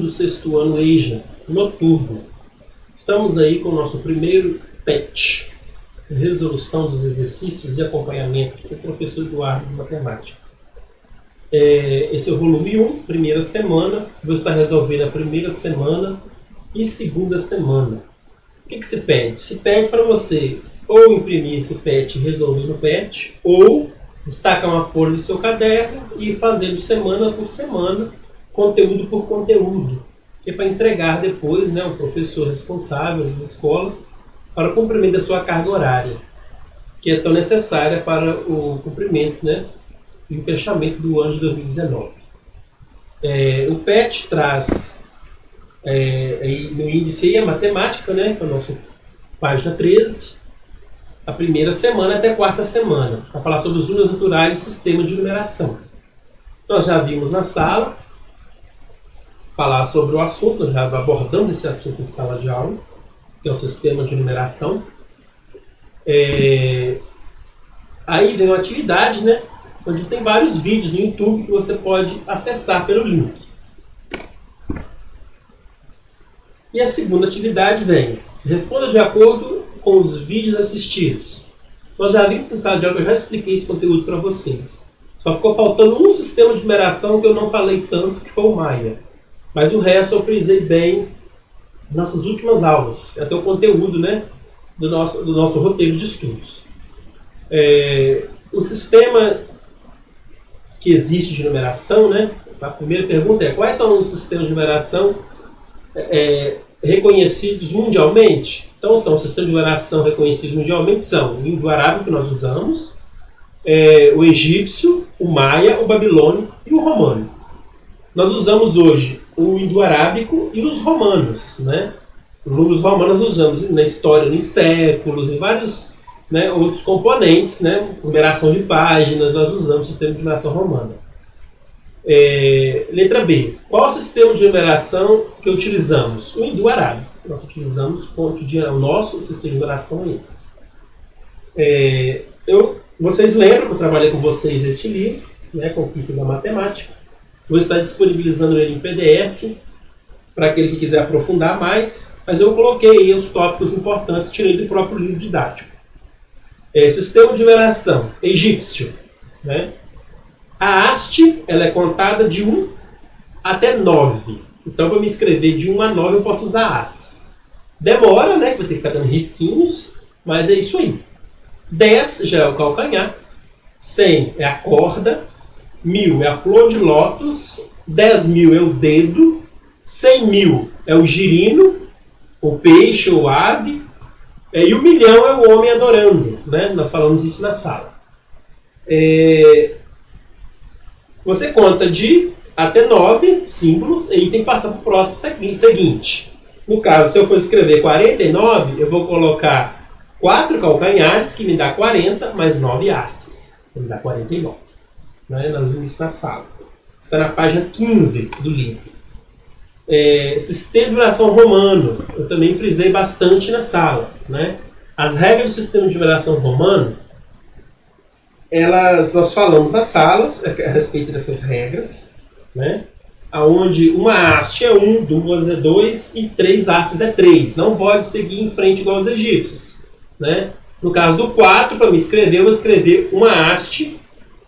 do sexto ano EJA, noturno. Estamos aí com o nosso primeiro PET, Resolução dos Exercícios e Acompanhamento, do professor Eduardo de Matemática. Esse é o volume 1, primeira semana. Vou estar resolvendo a primeira semana e segunda semana. O que se pede? Se pede para você ou imprimir esse PET e resolver no PET, ou destacar uma folha do seu caderno e fazendo semana por semana, conteúdo por conteúdo, que é para entregar depois, né, o professor responsável da escola para o cumprimento da sua carga horária, que é tão necessária para o cumprimento, né, e o fechamento do ano de 2019. O PET traz no índice aí a matemática, né, que é a nossa página 13, a primeira semana até a quarta semana, para falar sobre os números naturais e sistema de numeração. Nós já vimos na sala falar sobre o assunto, nós já abordamos esse assunto em sala de aula, que é o sistema de numeração. Aí vem uma atividade, né, onde tem vários vídeos no YouTube que você pode acessar pelo link. E a segunda atividade vem: responda de acordo com os vídeos assistidos. Nós já vimos em sala de aula, eu já expliquei esse conteúdo para vocês. Só ficou faltando um sistema de numeração que eu não falei tanto, que foi o Maia. Mas o resto eu frisei bem nas nossas últimas aulas, até o conteúdo, né, do nosso roteiro de estudos. O sistema que existe de numeração, né, a primeira pergunta é: quais são os sistemas de numeração reconhecidos mundialmente? Então, são os sistemas de numeração reconhecidos mundialmente são o indo-arábico, que nós usamos, o egípcio, o maia, o babilônico e o romano. Nós usamos hoje o indo-arábico e os romanos, né? Os romanos nós usamos na história, em séculos, em vários, né, outros componentes, né? Numeração de páginas, nós usamos o sistema de numeração romana. Letra B. Qual o sistema de numeração que utilizamos? O indo-arábico. Nós utilizamos o nosso sistema de numeração é esse. Vocês lembram que eu trabalhei com vocês este livro, né, Conquista da Matemática. Vou estar disponibilizando ele em PDF para aquele que quiser aprofundar mais, mas eu coloquei aí os tópicos importantes, tirei do próprio livro didático. Sistema de numeração egípcio, né? A haste ela é contada de 1 até 9. Então, para me escrever de 1 a 9, eu posso usar hastes. Demora, né? Você vai ter que ficar dando risquinhos, mas é isso aí. 10 já é o calcanhar, 100 é a corda, 1000 é a flor de lótus, 10.000 é o dedo, 100.000 é o girino, o peixe ou ave, e o 1.000.000 é o homem adorando, né? Nós falamos isso na sala. Você conta de até 9 símbolos e tem que passar para o próximo seguinte. No caso, se eu for escrever 49, eu vou colocar 4 calcanhares, que me dá 40, mais 9 hastes, que me dá 49. Né? Nós vimos isso na sala. Está na página 15 do livro. Sistema de numeração romano. Eu também frisei bastante na sala. Né? As regras do sistema de numeração romano, nós falamos nas salas a respeito dessas regras, né? Onde uma haste é 1, 2 é 2 e 3 hastes é 3. Não pode seguir em frente igual aos egípcios. Né? No caso do 4, para me escrever, eu vou escrever uma haste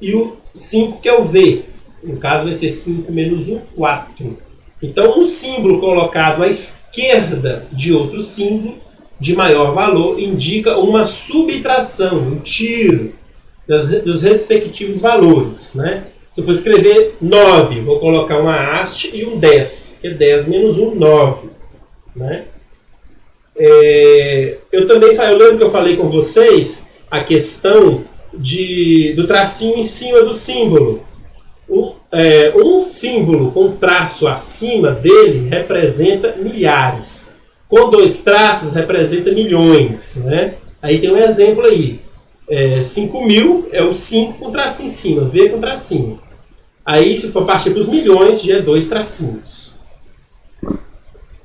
e o 5, que é o V. No caso, vai ser 5 menos 1, 4. Então, um símbolo colocado à esquerda de outro símbolo de maior valor indica uma subtração, um tiro dos respectivos valores. Né? Se eu for escrever 9, vou colocar uma haste e um 10, que é 10 menos 1, 9. Né? Eu lembro que eu falei com vocês a questão do tracinho em cima do símbolo. Um símbolo com traço acima dele representa milhares. Com 2 traços representa milhões. Né? Aí tem um exemplo aí. 5.000 é o 5 com tracinho em cima, V com tracinho. Aí, se for partir para os milhões, já é 2 tracinhos.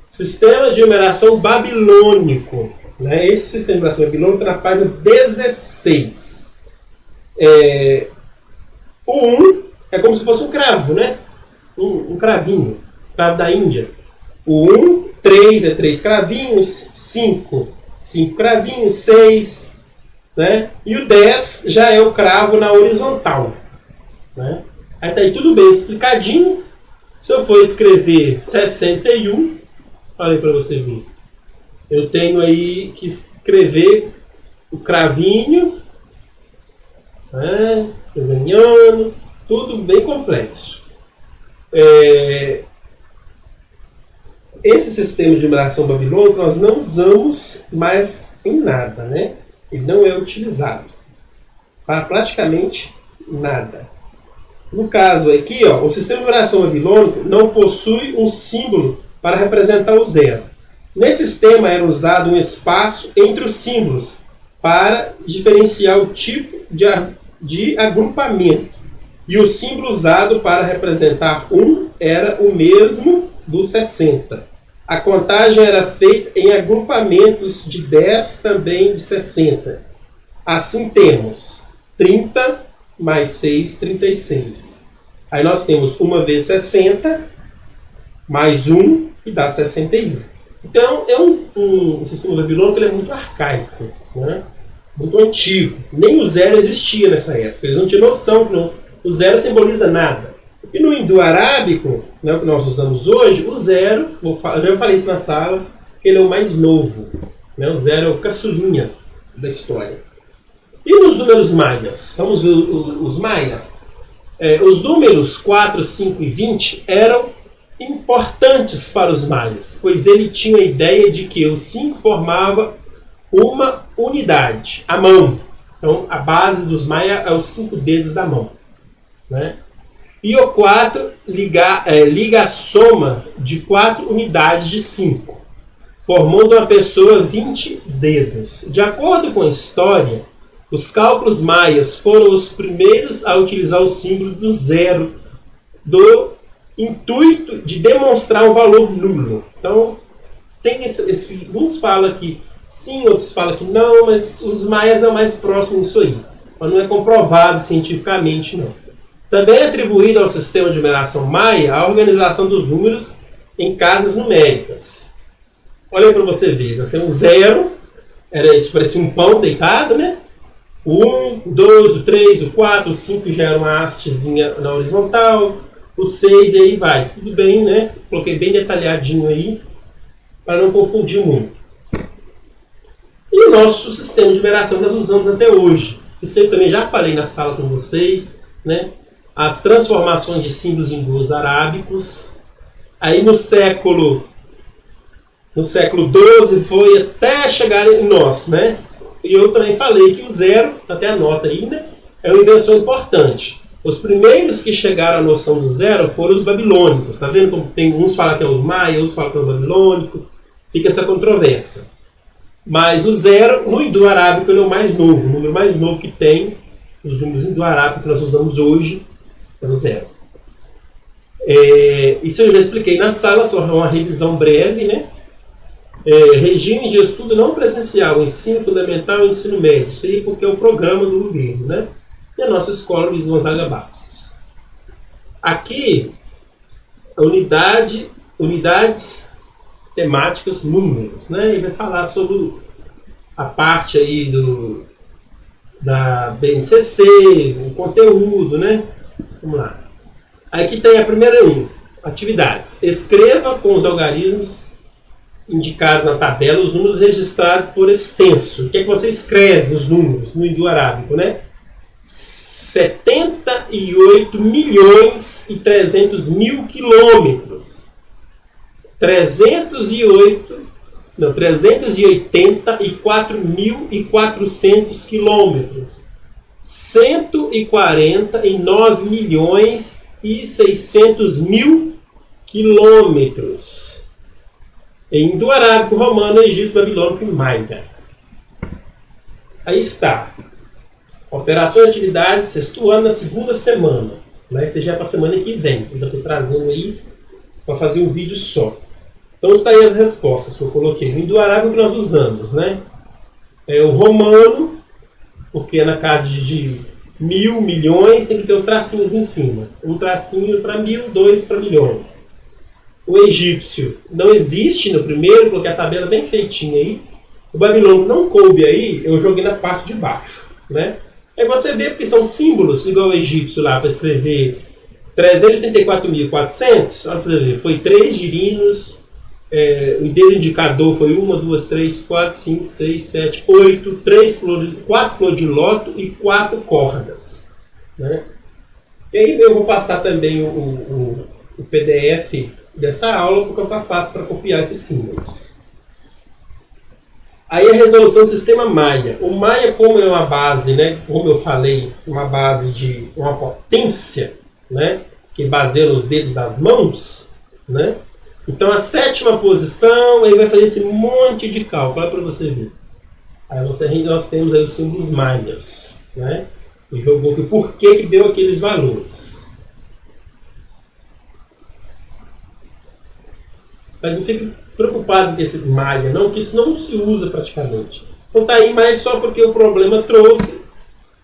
Sistema de numeração babilônico. Né? Esse sistema de numeração babilônico está na página 16. O 1 é como se fosse um cravo, né? Um cravinho. cravo da Índia. O 1, 3 é 3 cravinhos, 5, 5 cravinhos, 6, né? E o 10 já é o cravo na horizontal, né? Aí tá aí tudo bem explicadinho. Se eu for escrever 61, olha aí para você ver. Eu tenho aí que escrever o cravinho, né? Desenhando, tudo bem complexo. Esse sistema de numeração babilônico nós não usamos mais em nada, né? Ele não é utilizado para praticamente nada. No caso aqui, ó, o sistema de numeração babilônico não possui um símbolo para representar o zero. Nesse sistema era usado um espaço entre os símbolos para diferenciar o tipo de agrupamento. E o símbolo usado para representar 1 era o mesmo do 60. A contagem era feita em agrupamentos de 10, também de 60. Assim temos 30 mais 6, 36. Aí nós temos 1 vezes 60, mais 1, que dá 61. Então, é um sistema babilônico, ele é muito arcaico, né? Muito antigo. Nem o zero existia nessa época. Eles não tinham noção que o zero simboliza nada. E no hindu-arábico, né, o que nós usamos hoje, o zero, eu já falei isso na sala, que ele é o mais novo. Né? O zero é o caçulinha da história. E nos números maias? Vamos ver os maia. Os números 4, 5 e 20 eram importantes para os maias, pois ele tinha a ideia de que o 5 formava uma unidade, a mão. Então, a base dos maia é os 5 dedos da mão. Né? E o 4 liga a soma de 4 unidades de 5, formando uma pessoa 20 dedos. De acordo com a história, os cálculos maias foram os primeiros a utilizar o símbolo do zero, do intuito de demonstrar um valor nulo. Então, tem uns falam que sim, outros falam que não, mas os maias é o mais próximo disso aí. Mas não é comprovado cientificamente, não. Também é atribuído ao sistema de numeração maia a organização dos números em casas numéricas. Olha aí para você ver. Nós temos 0, parecia um pão deitado, né? O 1, o 2, o 3, o 4, o 5 já era uma hastezinha na horizontal, o 6 e aí vai. Tudo bem, né? Coloquei bem detalhadinho aí, para não confundir muito. E o nosso sistema de numeração nós usamos até hoje. Isso eu também já falei na sala com vocês, né? As transformações de símbolos hindus arábicos. Aí no século XII foi até chegar em nós, né? E eu também falei que o zero, até anota aí, né? É uma invenção importante. Os primeiros que chegaram à noção do zero foram os babilônicos. Tá vendo como tem uns falam que é os maia, outros falam que é o babilônico. Fica essa controvérsia. Mas o zero, no hindu-arábico, ele é o mais novo. O número mais novo que tem, os números hindu-arábicos que nós usamos hoje, é o zero. Isso eu já expliquei na sala, só uma revisão breve, né? Regime de estudo não presencial, ensino fundamental e ensino médio. Isso aí porque é o programa do governo, né? E a nossa escola Luiz Gonzaga Bastos. Aqui, a unidades temáticas, números, né? E vai falar sobre a parte aí da BNCC, o conteúdo, né? Vamos lá. Aqui tem a primeira atividades. Escreva com os algarismos indicados na tabela os números registrados por extenso. O que é que você escreve os números no hindu-arábico, né? 78 milhões e 300 mil quilômetros. 384.400 quilômetros. 149 milhões e 600 mil quilômetros. Em hindu-arábico, romano, egípcio, babilônico e maia. Aí está. Operação de atividades, sexto ano, na segunda semana. Né? Isso já é para a semana que vem. Ainda estou trazendo aí para fazer um vídeo só. Então está aí as respostas que eu coloquei. No hindu-arábico que nós usamos, né? O romano, porque é na casa de 1000, milhões, tem que ter os tracinhos em cima. Um tracinho para 1000, 2 para milhões. O egípcio não existe no primeiro, coloquei a tabela bem feitinha aí. O babilônico não coube aí, eu joguei na parte de baixo, né? Aí você vê porque são símbolos, igual o egípcio lá para escrever 384.400, olha para ver, foi 3 girinos, o dedo indicador foi 1, 2, 3, 4, 5, 6, 7, 8, 4 flores de loto e 4 cordas, né? E aí eu vou passar também o PDF dessa aula, porque eu faço para copiar esses símbolos. Aí a resolução do sistema Maia. O Maia, como é uma base, né, como eu falei, uma base de uma potência, né, que baseia nos dedos das mãos, né? Então a 7ª posição, aí vai fazer esse monte de cálculo, olha para você ver. Aí nós temos aí os símbolos maias, né? E jogou aqui por que deu aqueles valores. Mas não fique preocupado com esse Maia, não, porque isso não se usa praticamente. Então tá aí mais só porque o problema trouxe,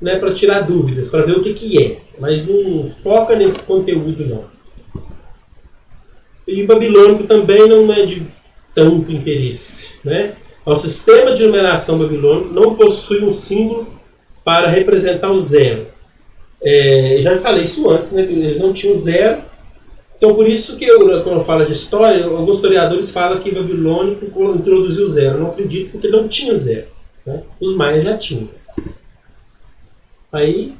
né, para tirar dúvidas, para ver o que é. Mas não foca nesse conteúdo, não. E o babilônico também não é de tanto interesse, né? O sistema de numeração babilônico não possui um símbolo para representar o zero. Já falei isso antes, né? Eles não tinham zero. Então, por isso que quando eu falo de história, alguns historiadores falam que o babilônico introduziu zero. Eu não acredito, porque não tinha zero, né? Os maias já tinham. Aí,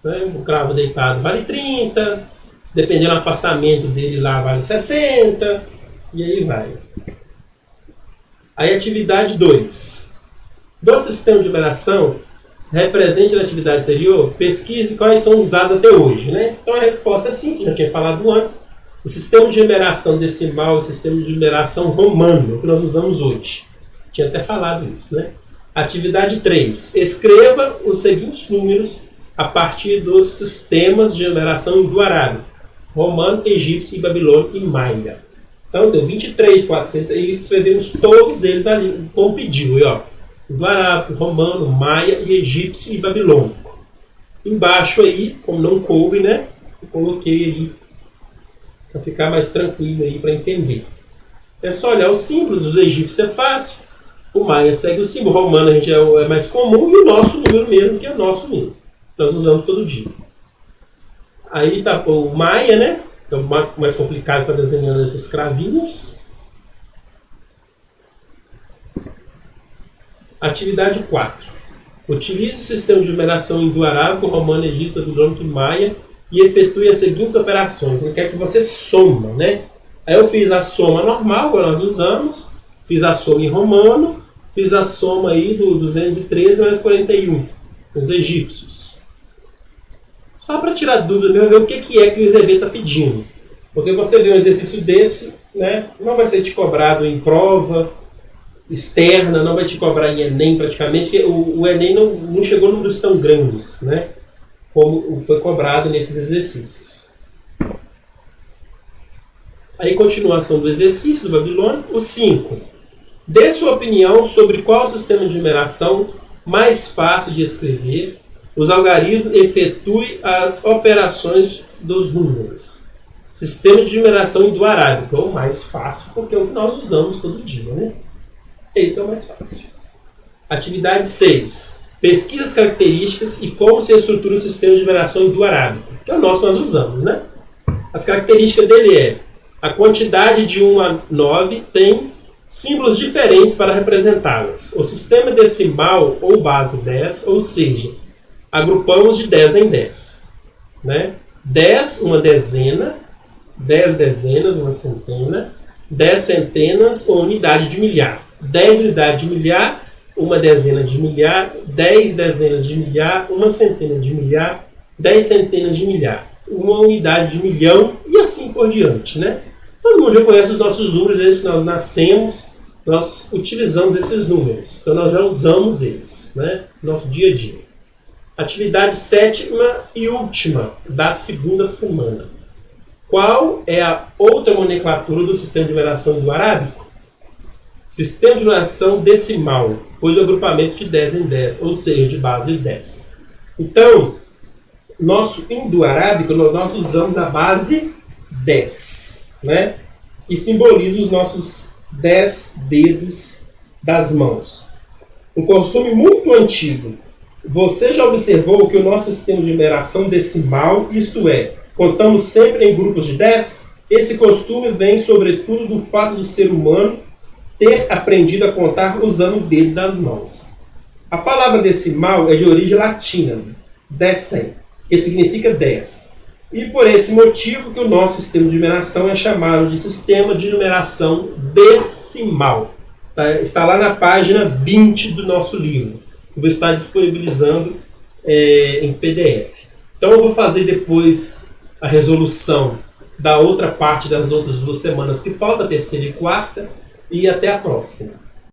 né, o cravo deitado vale 30, dependendo do afastamento dele lá vale 60, e aí vai. Aí, atividade 2. Do sistema de numeração, represente na atividade anterior, pesquise quais são usados até hoje, né? Então, a resposta é simples, já tinha falado antes. O sistema de numeração decimal, o sistema de numeração romano, que nós usamos hoje. Tinha até falado isso, né? Atividade 3. Escreva os seguintes números a partir dos sistemas de numeração do arábico: romano, egípcio, babilônico e maia. Então, deu 23.400, e escrevemos todos eles ali, como pediu. E, ó, do arábico, romano, maia, e egípcio e babilônico. Embaixo aí, como não coube, né? Eu coloquei aí para ficar mais tranquilo aí para entender. É só olhar os símbolos, os egípcios é fácil, o maia segue o símbolo, o romano a gente é mais comum, e o nosso número mesmo, que é o nosso mesmo. Nós usamos todo dia. Aí tá o maia, né? É o mais complicado para desenhar esses cravinhos. Atividade 4. Utilize o sistema de numeração indo-arábico, romano, egípcio, babilônico e maia e efetue as seguintes operações. Ele quer que você soma, né? Aí eu fiz a soma normal, que nós usamos, fiz a soma em romano, fiz a soma aí do 213 mais 41, os egípcios. Só para tirar dúvida mesmo, ver o que é que o IDV está pedindo. Porque você vê um exercício desse, né, não vai ser te cobrado em prova externa, não vai te cobrar em Enem praticamente, porque o Enem não chegou a números tão grandes, né, como foi cobrado nesses exercícios. Aí, continuação do exercício do babilônico. O 5. Dê sua opinião sobre qual sistema de numeração mais fácil de escrever. Os algarismos efetue as operações dos números. Sistema de numeração indo-arábico é o mais fácil, porque é o que nós usamos todo dia, né? Esse é o mais fácil. Atividade 6. Pesquisa as características e como se estrutura o sistema de numeração indo-arábico, que é o nosso que nós usamos, né? As características dele é: a quantidade de 1 a 9 tem símbolos diferentes para representá-las. O sistema decimal ou base 10, ou seja, agrupamos de 10 em 10. Né? 10, uma dezena, 10 dezenas, uma centena, 10 centenas, uma unidade de milhar. 10 unidades de milhar, uma dezena de milhar, 10 dezenas de milhar, uma centena de milhar, 10 centenas de milhar, uma unidade de milhão e assim por diante, né? Todo mundo já conhece os nossos números, desde que nós nascemos, nós utilizamos esses números. Então nós já usamos eles, né, no nosso dia a dia. Atividade 7ª e última da segunda semana. Qual é a outra nomenclatura do sistema de numeração indo-arábico? Sistema de numeração decimal, pois o agrupamento de 10 em 10, ou seja, de base 10. Então, nosso indo-arábico, nós usamos a base 10. Né? e simboliza os nossos 10 dedos das mãos. Um costume muito antigo. Você já observou que o nosso sistema de numeração decimal, isto é, contamos sempre em grupos de 10? Esse costume vem, sobretudo, do fato do ser humano ter aprendido a contar usando o dedo das mãos. A palavra decimal é de origem latina, decem, que significa 10. E por esse motivo que o nosso sistema de numeração é chamado de sistema de numeração decimal. Tá? Está lá na página 20 do nosso livro. Eu vou estar disponibilizando em PDF. Então eu vou fazer depois a resolução da outra parte das outras 2 semanas que falta, a terceira e quarta, e até a próxima.